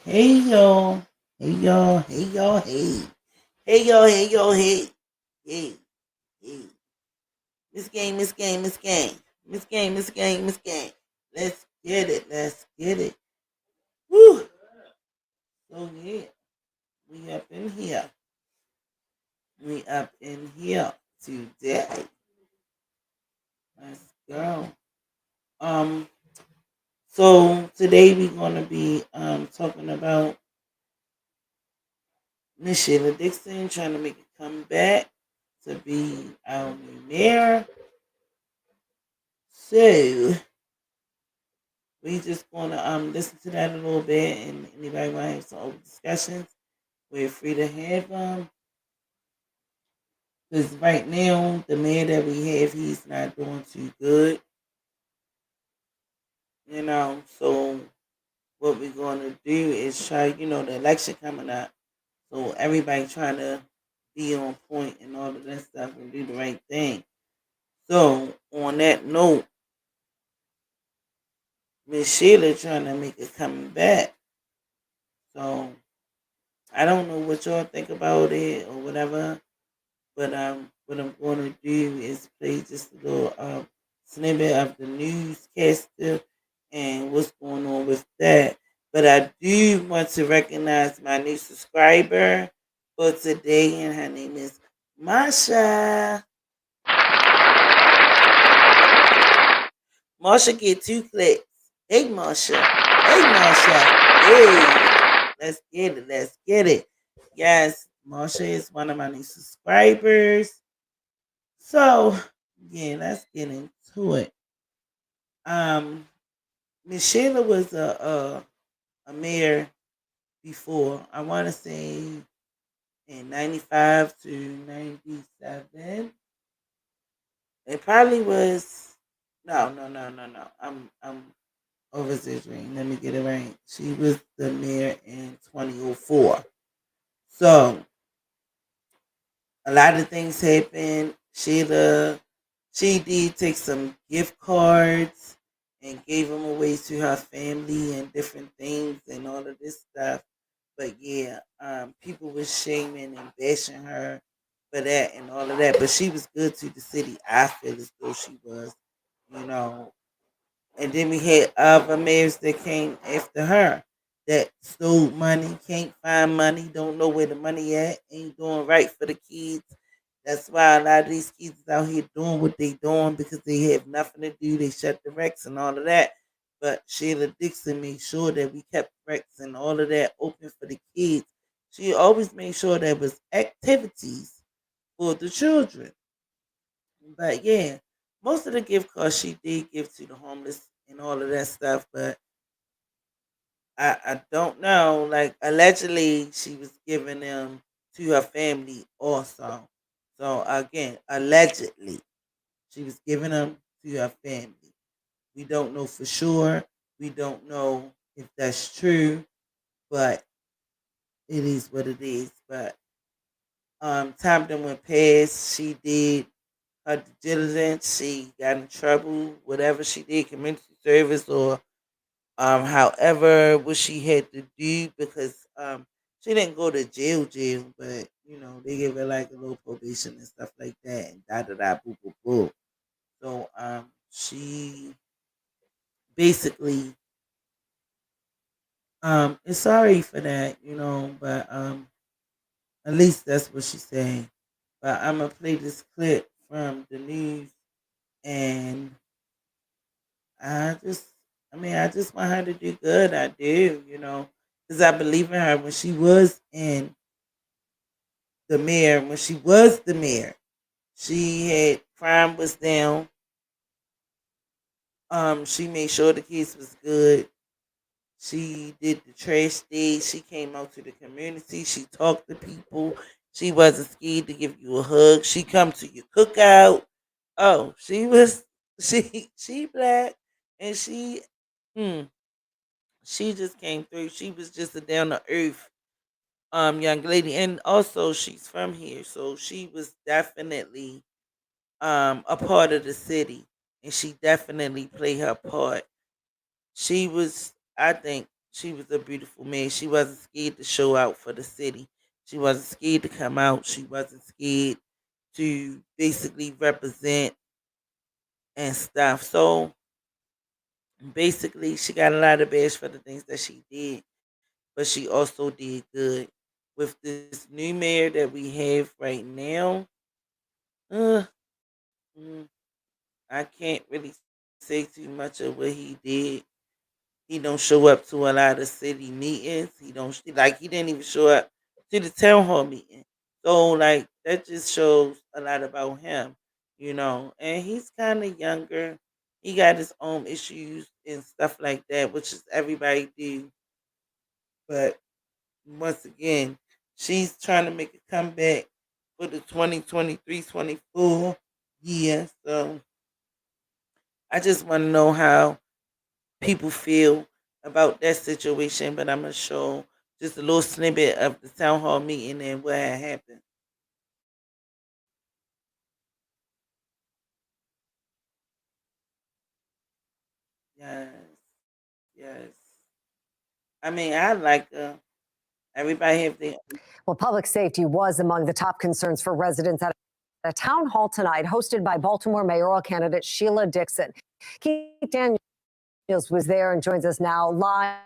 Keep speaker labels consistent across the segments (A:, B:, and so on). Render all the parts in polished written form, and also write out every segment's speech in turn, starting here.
A: Hey y'all, hey y'all, hey y'all, hey, hey y'all, hey y'all, hey, hey, hey. Miss Game, Miss Game, Miss Game, Miss Game, Miss Game, Miss Game. Let's get it, let's get it. Woo! So yeah, we up in here, we up in here today. Let's go. Um, so today we're gonna be talking about Miss Sheila Dixon trying to make a comeback to be our new mayor. So we just gonna listen to that a little bit, and anybody want to have some open discussions, we're free to have them. Because right now, the mayor that we have, he's not doing too good, you know. So what we're gonna do is try, the election coming up, so everybody trying to be on point and all of that stuff and do the right thing. So on that note, Miss Sheila trying to make it coming back. So I don't know what y'all think about it or whatever, but what I'm going to do is play just a little snippet of the newscaster and what's going on with that. But I do want to recognize my new subscriber for today, and her name is Marsha. Marsha get 2 clicks. Hey Marsha. Hey Marsha. Hey. Let's get it. Let's get it. Yes, Marsha is one of my new subscribers. So yeah, let's get into it. Um Miss Sheila was a mayor before. I wanna say in 95 to 97. It probably was no. I'm overexaggerating. Let me get it right. She was the mayor in 2004. So a lot of things happened. She did take some gift cards and gave them away to her family and different things and all of this stuff. But yeah, people was shaming and bashing her for that and all of that. But she was good to the city. I feel as though she was, you know. And then we had other mayors that came after her that stole money, can't find money, don't know where the money at, ain't doing right for the kids. That's why a lot of these kids is out here doing what they doing because they have nothing to do. They shut the Rex and all of that. But Sheila Dixon made sure that we kept Rex and all of that open for the kids. She always made sure there was activities for the children. But yeah, most of the gift cards she did give to the homeless and all of that stuff. But I don't know. Like allegedly, she was giving them to her family also. So again, allegedly, she was giving them to her family. We don't know for sure. We don't know if that's true, but it is what it is. But time then went past. She did her due diligence. She got in trouble, whatever she did, community service or however what she had to do because she didn't go to jail, but they gave her like a little probation and stuff like that, and da da da boo boo boo. So she basically is sorry for that, but at least that's what she's saying. But I'm gonna play this clip from the news, and I just, I just want her to do good. I do, because I believe in her. When she was in the mayor, when she was the mayor, she had crime was down. She made sure the kids was good. She did the trash day. She came out to the community. She talked to people. She wasn't scared to give you a hug. She come to your cookout. Oh, she was she black and mm, she just came through. She was just a down to earth young lady, and also she's from here, so she was definitely a part of the city, and she definitely played her part. She was, I think, she was a beautiful man. She wasn't scared to show out for the city. She wasn't scared to come out. She wasn't scared to basically represent and stuff. So basically, she got a lot of bash for the things that she did, but she also did good. With this new mayor that we have right now, uh, mm, I can't really say too much of what he did. He don't show up to a lot of city meetings. He don't like he didn't even show up to the town hall meeting. So like that just shows a lot about him, And he's kind of younger. He got his own issues and stuff like that, which is everybody do. But once again, she's trying to make a comeback for the 2023-24 year. So I just want to know how people feel about that situation, but I'm gonna show just a little snippet of the town hall meeting and what had happened. Yes, yes. I mean, I like everybody have their.
B: Well, public safety was among the top concerns for residents at a town hall tonight hosted by Baltimore mayoral candidate Shelia Dixon. Keith Daniels was there and joins us now live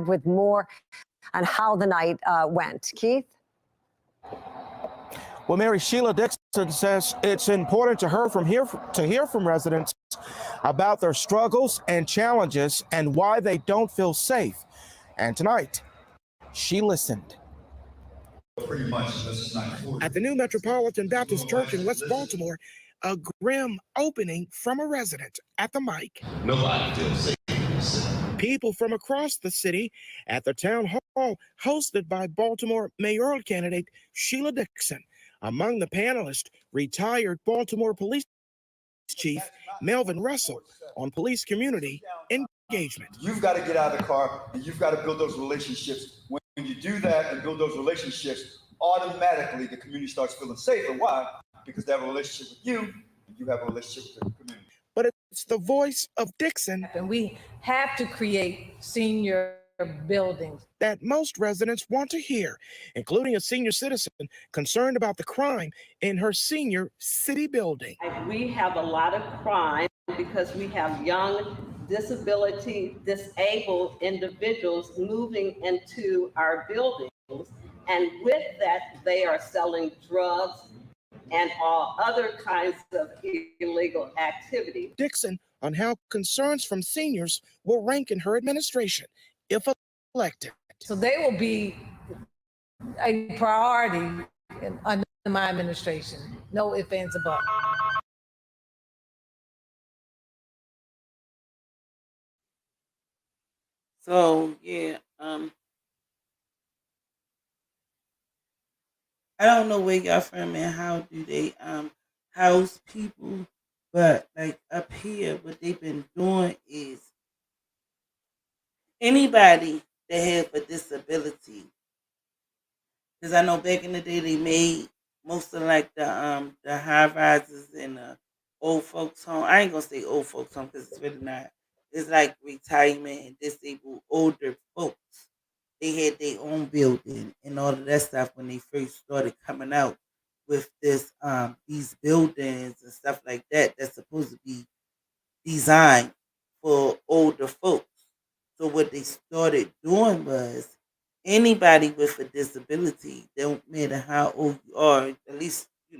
B: with more on how the night went. Keith?
C: Well, Mary, Shelia Dixon says it's important to her to hear from residents about their struggles and challenges and why they don't feel safe. And tonight, she listened.
D: Pretty much, this is not
C: At the new Metropolitan Baptist Church in West Baltimore, a grim opening from a resident at the mic.
D: Nobody feels safe in the city.
C: People from across the city at the town hall hosted by Baltimore mayoral candidate Shelia Dixon. Among the panelists, retired Baltimore Police Chief Melvin Russell on police community engagement.
D: You've got to get out of the car and you've got to build those relationships. When you do that and build those relationships, automatically the community starts feeling safer. Why? Because they have a relationship with you and you have a relationship with the community.
C: But it's the voice of Dixon.
E: And we have to create senior buildings
C: That most residents want to hear, including a senior citizen concerned about the crime in her senior city building.
F: We have a lot of crime because we have young, disabled individuals moving into our buildings. And with that, they are selling drugs and all other kinds of illegal activity.
C: Dixon on how concerns from seniors will rank in her administration if elected.
E: so they will be a priority under my administration. No ifs, ands, or buts.
A: So yeah, I don't know where y'all from and how do they house people, but like up here, what they've been doing is anybody that have a disability. Because I know back in the day they made most of like the high rises and the old folks home. I ain't gonna say old folks home because it's really not. It's like retirement and disabled older folks. They had their own building and all of that stuff when they first started coming out with this these buildings and stuff like that that's supposed to be designed for older folks. So what they started doing was anybody with a disability, don't matter how old you are, at least, you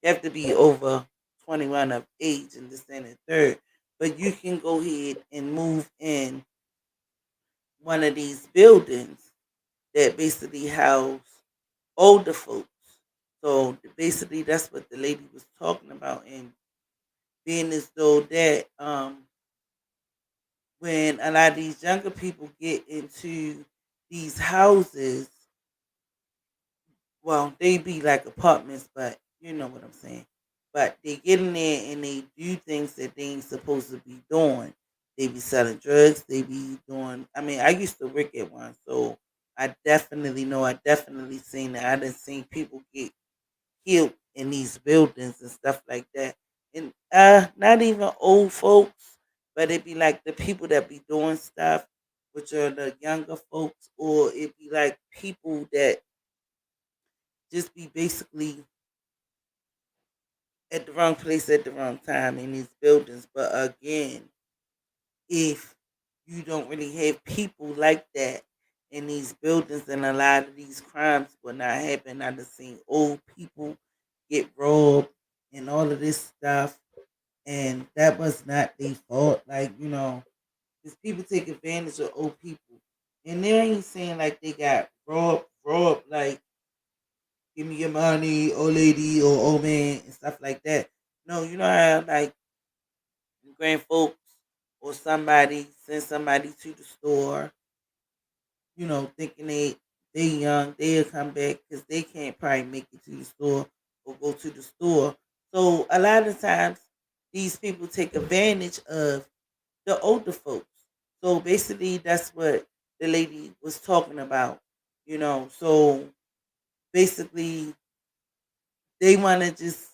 A: have to be over 21 of age and this and the third. But you can go ahead and move in one of these buildings that basically house older folks. So basically that's what the lady was talking about, and being as though that when a lot of these younger people get into these houses, well, they be like apartments, but you know what I'm saying. But they get in there and they do things that they ain't supposed to be doing. They be selling drugs. They be doing. I mean, I used to work at one, so I definitely know. I definitely seen that. I done seen people get killed in these buildings and stuff like that. And not even old folks, but it be like the people that be doing stuff. which are the younger folks, or it be like people that just be basically at the wrong place at the wrong time in these buildings. But again, if you don't really have people like that in these buildings, and a lot of these crimes will not happen. I've seen old people get robbed and all of this stuff, and that was not their fault. Like, because people take advantage of old people, and they ain't saying like they got robbed, like give me your money, old lady or old man and stuff like that. No, you know how like grand folks or somebody send somebody to the store, thinking they young, they'll come back because they can't probably make it to the store or go to the store. So a lot of times these people take advantage of the older folks. So basically that's what the lady was talking about, So basically they want to just,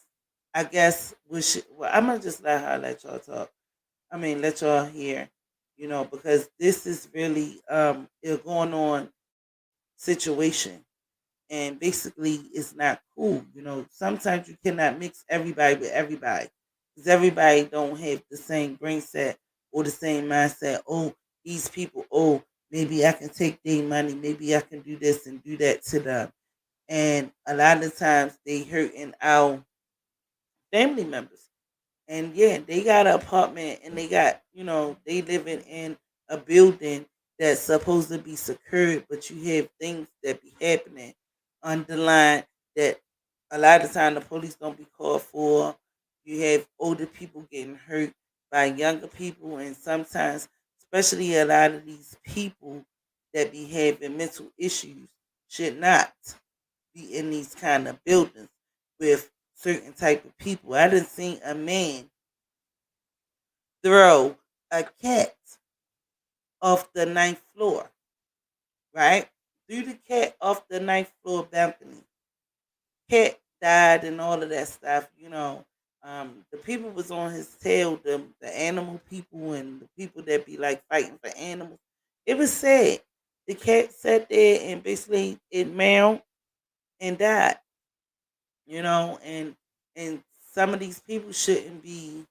A: I guess, well, I'm gonna just let y'all talk. I mean, let y'all hear, because this is really a going on situation, and basically it's not cool. Sometimes you cannot mix everybody with everybody because everybody don't have the same brain set or the same mindset. Oh, these people. Oh, maybe I can take their money. Maybe I can do this and do that to them. And a lot of times they hurting our family members. And yeah, they got an apartment and they got, they living in a building that's supposed to be secured, but you have things that be happening underline that a lot of time the police don't be called for. You have older people getting hurt by younger people, and sometimes, especially a lot of these people that be having mental issues should not be in these kind of buildings with certain type of people. I done seen a man throw a cat off the ninth floor, right? Threw the cat off the ninth floor balcony. Cat died and all of that stuff. The people was on his tail, the animal people and the people that be like fighting for animals. It was sad. The cat sat there and basically it meowed and died, and some of these people shouldn't be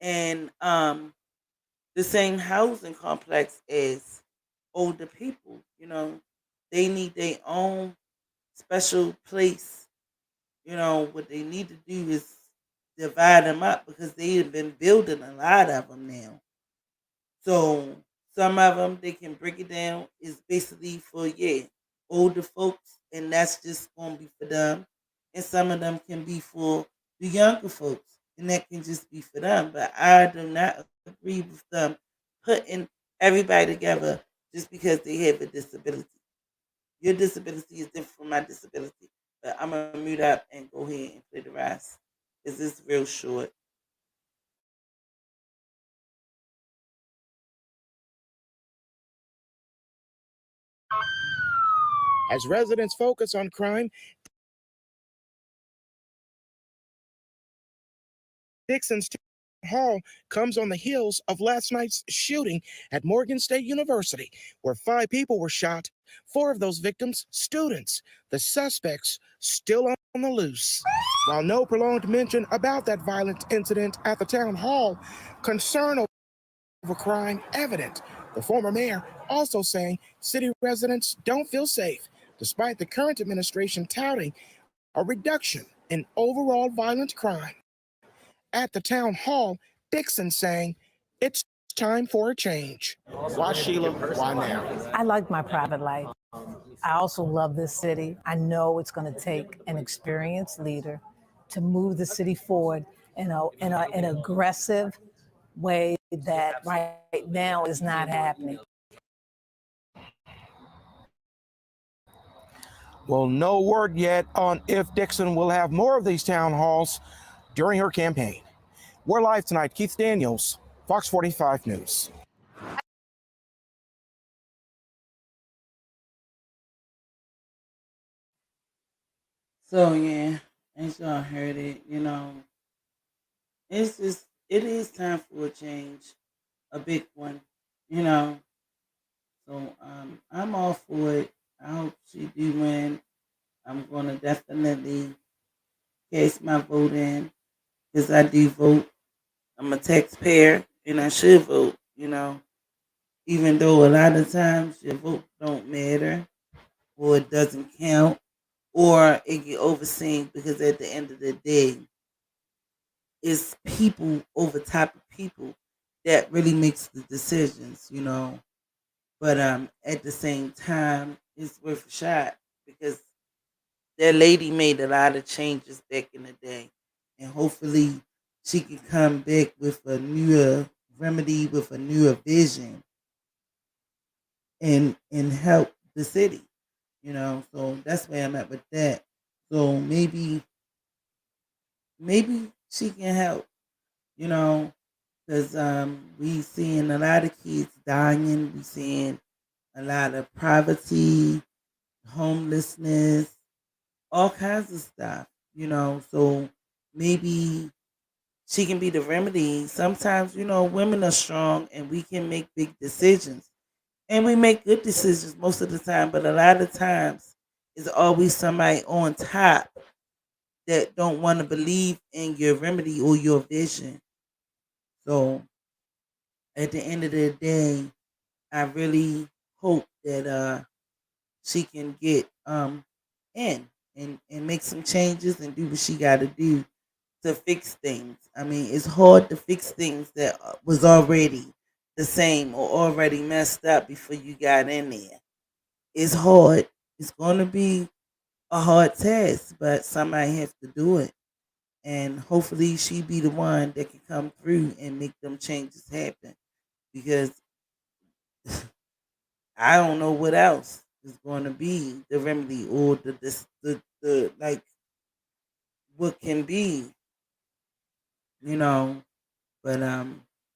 A: in the same housing complex as older people. They need their own special place. What they need to do is divide them up because they have been building a lot of them now. So some of them they can break it down is basically for older folks, and that's just gonna be for them. And some of them can be for the younger folks, and that can just be for them. But I do not agree with them putting everybody together just because they have a disability. Your disability is different from my disability. But I'm gonna mute up and go ahead and play the rest. Is this real short?
C: As residents focus on crime, Dixon's Hall comes on the heels of last night's shooting at Morgan State University, where 5 people were shot, 4 of those victims students. The suspects still on the loose. While no prolonged mention about that violent incident at the town hall, concern over crime evident. The former mayor also saying city residents don't feel safe, despite the current administration touting a reduction in overall violent crime. At the town hall, Dixon saying it's time for a change. Why, Sheila? Why now?
E: I like my private life. I also love this city. I know it's going to take an experienced leader to move the city forward in an aggressive way that right now is not happening.
C: Well, no word yet on if Dixon will have more of these town halls during her campaign. We're live tonight. Keith Daniels, Fox 45 News.
A: So yeah, as y'all heard it, it is time for a change, a big one, you know. So I'm all for it. I hope she do win. I'm gonna definitely cast my vote in because I do vote. I'm a taxpayer and I should vote. Even though a lot of times your vote don't matter or it doesn't count or it get overseen because at the end of the day, it's people over top of people that really makes the decisions. But at the same time, it's worth a shot because that lady made a lot of changes back in the day, and hopefully she can come back with a newer remedy, with a newer vision, and help the city. So that's where I'm at with that. So maybe she can help. You know, because we seeing a lot of kids dying. We seeing a lot of poverty, homelessness, all kinds of stuff. So maybe she can be the remedy. Sometimes, women are strong and we can make big decisions. And we make good decisions most of the time, but a lot of times it's always somebody on top that don't want to believe in your remedy or your vision. So at the end of the day, I really hope that she can get in and make some changes and do what she got to do to fix things. I mean, it's hard to fix things that was already the same or already messed up before you got in there. It's hard. It's going to be a hard task, but somebody has to do it. And hopefully she be the one that can come through and make them changes happen. Because I don't know what else is going to be the remedy or the like what can be, you know. But a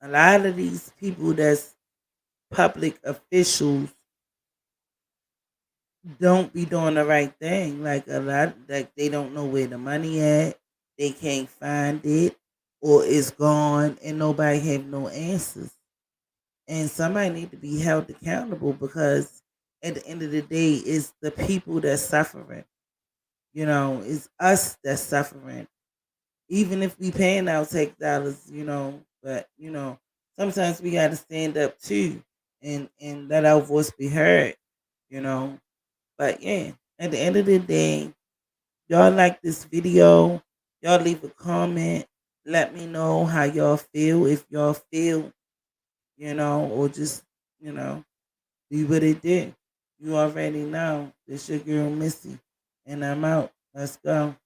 A: lot of these people that's public officials don't be doing the right thing. Like a lot, like they don't know where the money at, they can't find it, or it's gone, and nobody have no answers. And somebody need to be held accountable because at the end of the day, it's the people that's suffering. It's us that's suffering. Even if we paying our tax dollars, but sometimes we gotta stand up too and let our voice be heard, you know. But yeah, at the end of the day, y'all like this video, y'all leave a comment. Let me know how y'all feel, if y'all feel, or just, you know, do what it did. You already know. It's your girl Missy. And I'm out. Let's go.